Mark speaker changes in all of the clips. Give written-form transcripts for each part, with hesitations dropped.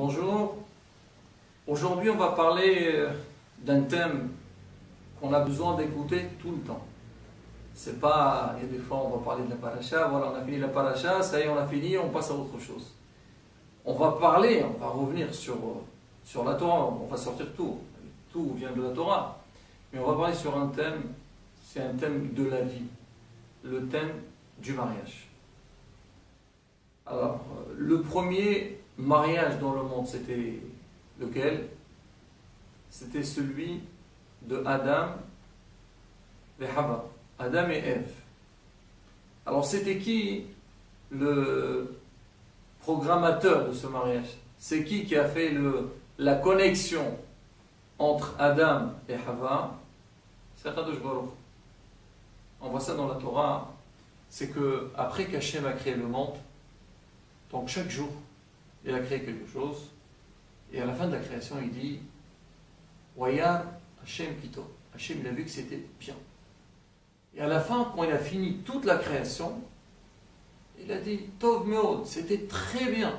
Speaker 1: Bonjour. Aujourd'hui, on va parler d'un thème qu'on a besoin d'écouter tout le temps. C'est pas, il y a des fois, on va parler de la paracha, voilà, on a fini la paracha, ça y est, on a fini, on passe à autre chose. On va revenir sur la Torah, on va sortir tout vient de la Torah, mais on va parler sur un thème, c'est un thème de la vie, le thème du mariage. Alors, le premier mariage dans le monde, c'était lequel? C'était celui de Adam et Hava, Adam et Ève. Alors, c'était qui le programmateur de ce mariage? C'est qui a fait la connexion entre Adam et Hava? C'est Kadosh Baruch. On voit ça dans la Torah. C'est que après qu'Hachem a créé le monde, donc chaque jour, il a créé quelque chose, et à la fin de la création, il dit Wayar Hachem Kito. Hachem, il a vu que c'était bien. Et à la fin, quand il a fini toute la création, il a dit Tov Meod, c'était très bien.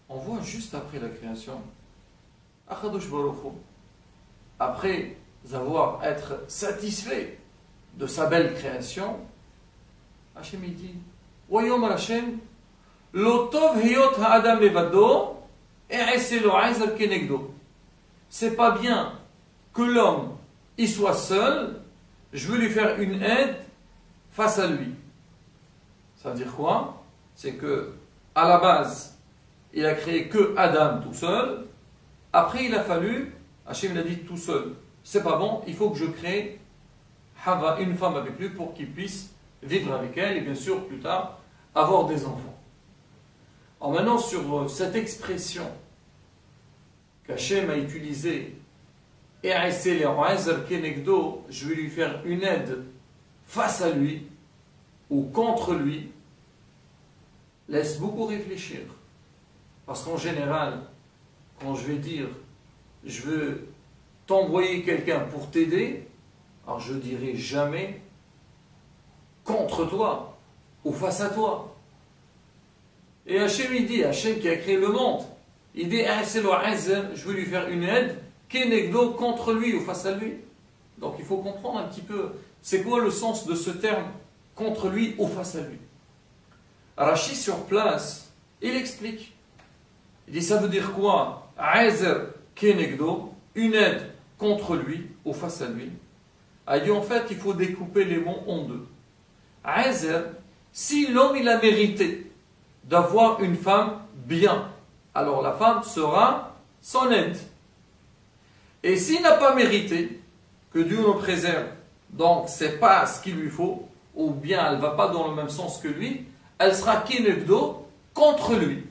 Speaker 1: On voit juste après la création, Akadosh Baruch Hu, après être satisfait de sa belle création, Hachem il dit Wayom Hachem Lotov hiyot ha'adam levado e'eselo aizer kenegdo. C'est pas bien que l'homme il soit seul, je veux lui faire une aide face à lui. Ça veut dire quoi? C'est que à la base, il a créé que Adam tout seul. Après, il a fallu, Hachem l'a dit tout seul. C'est pas bon, il faut que je crée Hava, une femme avec lui, pour qu'il puisse vivre avec elle et bien sûr plus tard avoir des enfants. Alors maintenant, sur cette expression qu'Hachem a utilisée, je vais lui faire une aide face à lui ou contre lui, laisse beaucoup réfléchir. Parce qu'en général, quand je vais dire je veux t'envoyer quelqu'un pour t'aider, alors je ne dirai jamais contre toi ou face à toi. Et Hachem il dit, Hachem qui a créé le monde, il dit je veux lui faire une aide kenegdo, contre lui ou face à lui. Donc il faut comprendre un petit peu c'est quoi le sens de ce terme contre lui ou face à lui. Rashi sur place, il explique. Il dit ça veut dire quoi? Aizer kenegdo, une aide contre lui ou face à lui. Il dit en fait il faut découper les mots en deux. Aizer, si l'homme il a mérité d'avoir une femme bien, alors la femme sera son aide. Et s'il n'a pas mérité, que Dieu nous préserve, donc c'est pas ce qu'il lui faut, ou bien elle ne va pas dans le même sens que lui, elle sera kinegdo, contre lui.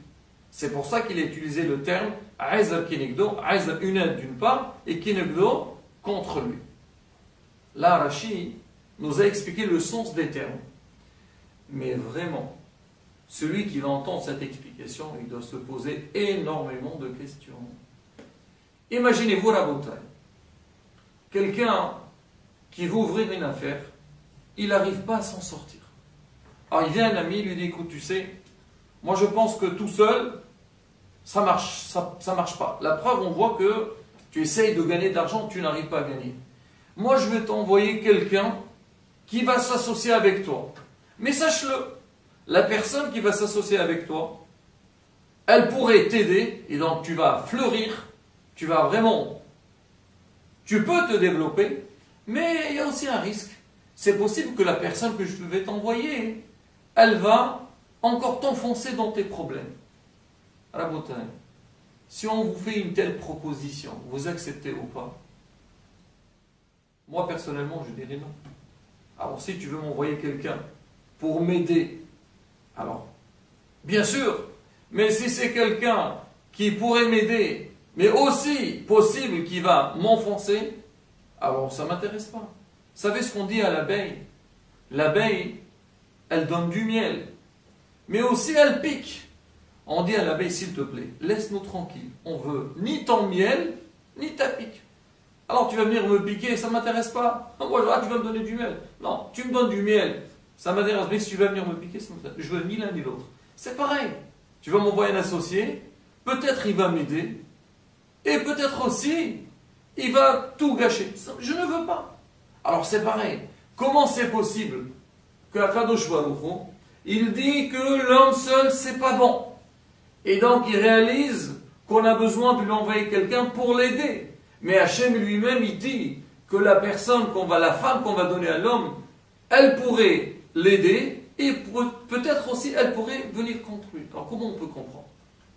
Speaker 1: C'est pour ça qu'il a utilisé le terme aizer kinegdo, aizer une aide d'une part, et kinegdo contre lui. Là, Rashi nous a expliqué le sens des termes. Mais vraiment, celui qui va entendre cette explication, il doit se poser énormément de questions. Imaginez-vous la bataille. Quelqu'un qui veut ouvrir une affaire, il n'arrive pas à s'en sortir. Alors il vient un ami, il lui dit, écoute, tu sais, moi je pense que tout seul, ça marche pas. La preuve, on voit que tu essayes de gagner de l'argent, tu n'arrives pas à gagner. Moi je vais t'envoyer quelqu'un qui va s'associer avec toi. Mais sache-le, la personne qui va s'associer avec toi, elle pourrait t'aider, et donc tu vas fleurir, tu peux te développer, mais il y a aussi un risque. C'est possible que la personne que je vais t'envoyer, elle va encore t'enfoncer dans tes problèmes. Rabotai, si on vous fait une telle proposition, vous acceptez ou pas? Moi personnellement, je dirais non. Alors si tu veux m'envoyer quelqu'un pour m'aider, alors, bien sûr, mais si c'est quelqu'un qui pourrait m'aider, mais aussi possible qu'il va m'enfoncer, alors ça ne m'intéresse pas. Vous savez ce qu'on dit à l'abeille? L'abeille, elle donne du miel, mais aussi elle pique. On dit à l'abeille, s'il te plaît, laisse-nous tranquille. On veut ni ton miel, ni ta pique. Alors tu vas venir me piquer, ça ne m'intéresse pas. Non, moi, tu vas me donner du miel. Non, tu me donnes du miel. Ça m'intéresse, mais si tu vas venir me piquer, ça m'intéresse. Je veux ni l'un ni l'autre. C'est pareil. Tu vas m'envoyer un associé, peut-être il va m'aider, et peut-être aussi, il va tout gâcher. Je ne veux pas. Alors c'est pareil. Comment c'est possible que Akadosh Baruch Hu, il dit que l'homme seul, c'est pas bon. Et donc il réalise qu'on a besoin de lui envoyer quelqu'un pour l'aider. Mais Hachem lui-même, il dit que la la femme qu'on va donner à l'homme, elle pourrait l'aider et peut-être aussi elle pourrait venir contre lui. Alors comment on peut comprendre?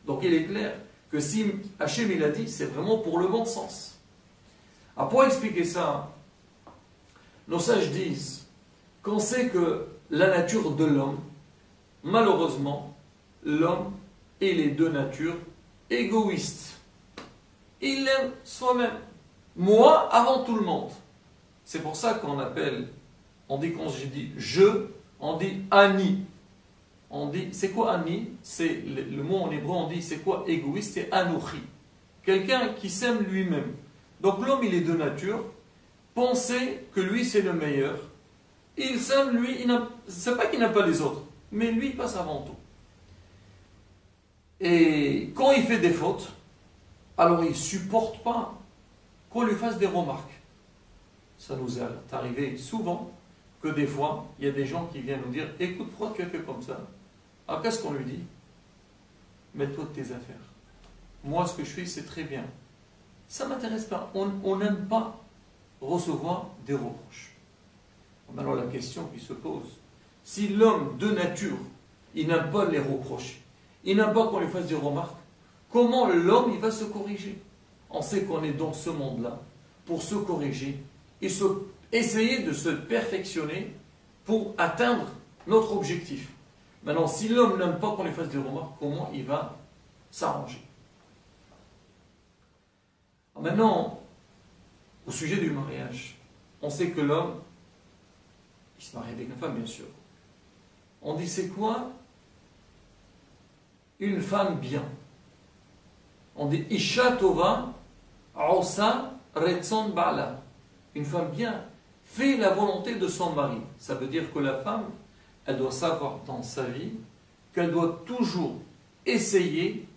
Speaker 1: Donc il est clair que si Hachem il a dit, c'est vraiment pour le bon sens. Alors pour expliquer ça, nos sages disent qu'on sait que la nature de l'homme, malheureusement, l'homme est les deux natures égoïstes. Il aime soi-même. Moi avant tout le monde. C'est pour ça qu'on appelle, on dit quand je dis je, on dit ani. On dit, c'est quoi ani? C'est le mot en hébreu, on dit c'est quoi égoïste? C'est anouchi. Quelqu'un qui s'aime lui-même. Donc l'homme il est de nature. Penser que lui c'est le meilleur. Il s'aime lui, c'est pas qu'il n'aime pas les autres, mais lui il passe avant tout. Et quand il fait des fautes, alors il ne supporte pas qu'on lui fasse des remarques. Ça nous est arrivé souvent que des fois, il y a des gens qui viennent nous dire « Écoute, pourquoi tu as fait comme ça ?» Alors qu'est-ce qu'on lui dit? « Mets-toi de tes affaires. Moi, ce que je fais, c'est très bien. » Ça ne m'intéresse pas. On n'aime pas recevoir des reproches. Alors la question qui se pose, si l'homme de nature, il n'aime pas les reproches, il n'aime pas qu'on lui fasse des remarques, comment l'homme il va se corriger? On sait qu'on est dans ce monde-là pour se corriger et essayer de se perfectionner pour atteindre notre objectif. Maintenant, si l'homme n'aime pas qu'on lui fasse des remarques, comment il va s'arranger? Maintenant, au sujet du mariage, on sait que l'homme, il se marie avec une femme, bien sûr. On dit, c'est quoi une femme bien? On dit, Isha Tova, Osa Retson Bala. Une femme bien fait la volonté de son mari. Ça veut dire que la femme, elle doit savoir dans sa vie qu'elle doit toujours essayer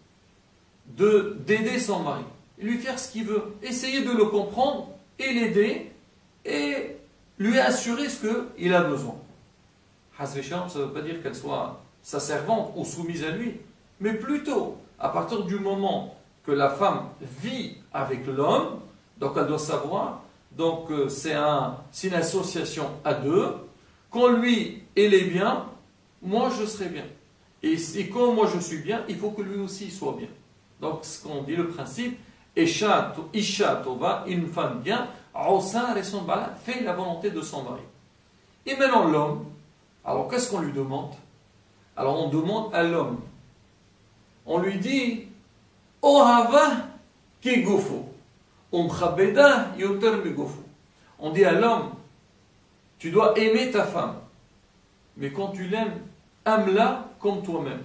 Speaker 1: d'aider son mari. Lui faire ce qu'il veut. Essayer de le comprendre et l'aider et lui assurer ce qu'il a besoin. Hasvesham, ça ne veut pas dire qu'elle soit sa servante ou soumise à lui, mais plutôt, à partir du moment que la femme vit avec l'homme, donc elle doit savoir, donc c'est une association à deux, quand lui, elle est bien, moi je serai bien. Et quand moi je suis bien, il faut que lui aussi soit bien. Donc ce qu'on dit, le principe, Isha Tova, une femme bien, fait la volonté de son mari. Et maintenant l'homme, alors qu'est-ce qu'on lui demande? Alors on demande à l'homme, on lui dit, Ohava kegofo, umchabeda yoter megofo. On dit à l'homme, tu dois aimer ta femme, mais quand tu l'aimes, aime-la comme toi-même.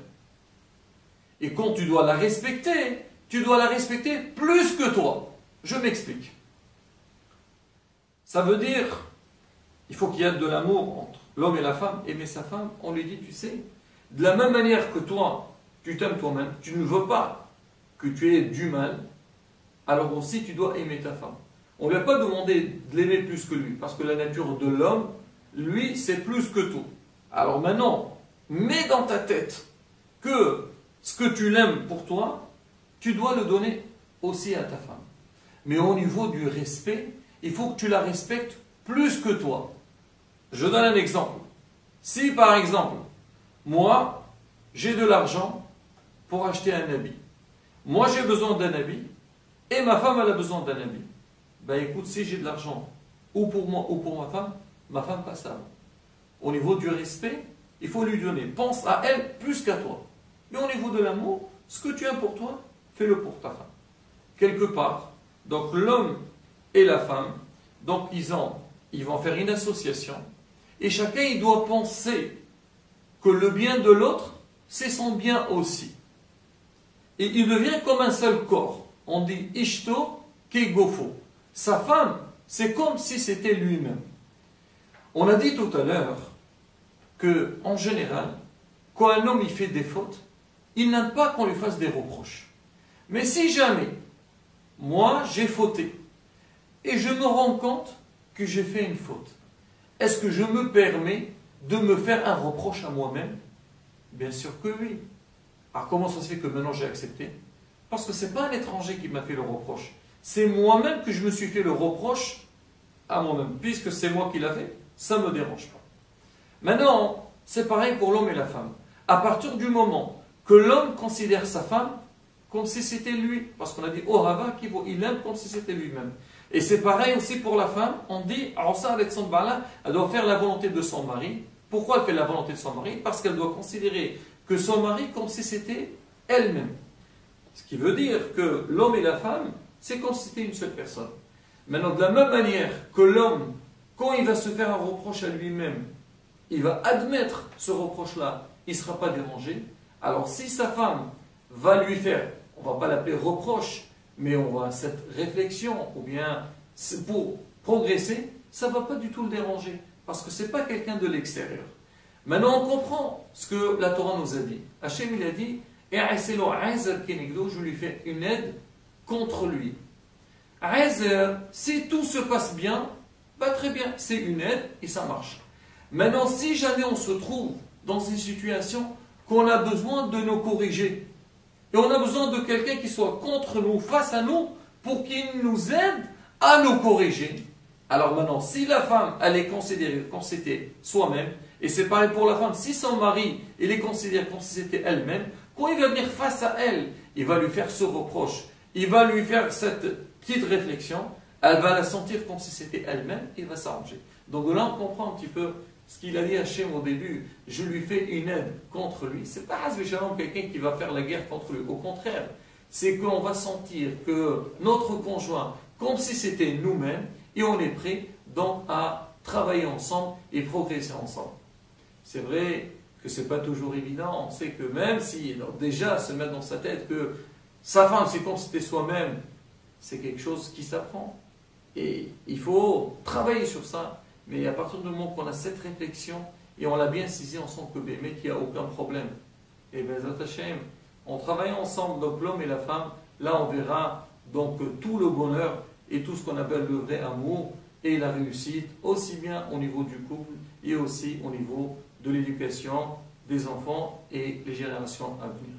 Speaker 1: Et quand tu dois la respecter plus que toi. Je m'explique. Ça veut dire, il faut qu'il y ait de l'amour entre l'homme et la femme. Aimer sa femme, on lui dit, tu sais, de la même manière que toi, tu t'aimes toi-même, tu ne veux pas que tu aies du mal, alors aussi tu dois aimer ta femme. On ne lui a pas demandé de l'aimer plus que lui, parce que la nature de l'homme, lui, c'est plus que tout. Alors maintenant, mets dans ta tête que ce que tu l'aimes pour toi, tu dois le donner aussi à ta femme. Mais au niveau du respect, il faut que tu la respectes plus que toi. Je donne un exemple. Si par exemple, moi, j'ai de l'argent pour acheter un habit. Moi, j'ai besoin d'un habit et ma femme, elle a besoin d'un habit. Ben écoute, si j'ai de l'argent ou pour moi ou pour ma femme passe avant. Au niveau du respect, il faut lui donner. Pense à elle plus qu'à toi. Mais au niveau de l'amour, ce que tu aimes pour toi, fais-le pour ta femme. Quelque part, donc l'homme et la femme, donc ils vont faire une association et chacun il doit penser que le bien de l'autre, c'est son bien aussi. Et il devient comme un seul corps. On dit Ishto Kegofo. Sa femme, c'est comme si c'était lui-même. On a dit tout à l'heure que, en général, quand un homme il fait des fautes, il n'aime pas qu'on lui fasse des reproches. Mais si jamais, moi, j'ai fauté, et je me rends compte que j'ai fait une faute, est-ce que je me permets de me faire un reproche à moi-même? Bien sûr que oui. Alors comment ça se fait que maintenant j'ai accepté? Parce que ce n'est pas un étranger qui m'a fait le reproche. C'est moi-même que je me suis fait le reproche à moi-même. Puisque c'est moi qui l'ai fait, ça ne me dérange pas. Maintenant, c'est pareil pour l'homme et la femme. À partir du moment que l'homme considère sa femme comme si c'était lui, parce qu'on a dit Ohava qui il aime comme si c'était lui-même. Et c'est pareil aussi pour la femme, on dit Arsa Alexandre Bala, elle doit faire la volonté de son mari. Pourquoi elle fait la volonté de son mari? Parce qu'elle doit considérer que son mari comme si c'était elle-même. Ce qui veut dire que l'homme et la femme, c'est comme si c'était une seule personne. Maintenant, de la même manière que l'homme, quand il va se faire un reproche à lui-même, il va admettre ce reproche-là, il ne sera pas dérangé. Alors si sa femme va lui faire, on ne va pas l'appeler reproche, mais on va cette réflexion, ou bien pour progresser, ça ne va pas du tout le déranger, parce que ce n'est pas quelqu'un de l'extérieur. Maintenant on comprend ce que la Torah nous a dit. Hachem il a dit, je lui fais une aide contre lui. Si tout se passe bien, très bien, c'est une aide et ça marche. Maintenant, si jamais on se trouve dans une situation qu'on a besoin de nous corriger, et on a besoin de quelqu'un qui soit contre nous, face à nous, pour qu'il nous aide à nous corriger. Alors maintenant, si la femme, elle est considérée comme si c'était soi-même, et c'est pareil pour la femme, si son mari, il est considéré comme si c'était elle-même, quand il va venir face à elle, il va lui faire ce reproche, il va lui faire cette petite réflexion, elle va la sentir comme si c'était elle-même, et il va s'arranger. Donc là, on comprend un petit peu ce qu'il a dit à Hachem au début, je lui fais une aide contre lui. C'est pas quelqu'un qui va faire la guerre contre lui. Au contraire, c'est qu'on va sentir que notre conjoint, comme si c'était nous-mêmes, et on est prêt donc à travailler ensemble et progresser ensemble. C'est vrai que ce n'est pas toujours évident. On sait que même si, déjà, se mettre dans sa tête que sa femme, c'est comme si c'était soi-même, c'est quelque chose qui s'apprend. Et il faut travailler sur ça. Mais à partir du moment qu'on a cette réflexion, et on l'a bien saisi ensemble que mais qu'il n'y a aucun problème. Et bien, on travaille ensemble, donc l'homme et la femme, là on verra donc tout le bonheur et tout ce qu'on appelle le vrai amour et la réussite, aussi bien au niveau du couple et aussi au niveau de l'éducation des enfants et les générations à venir.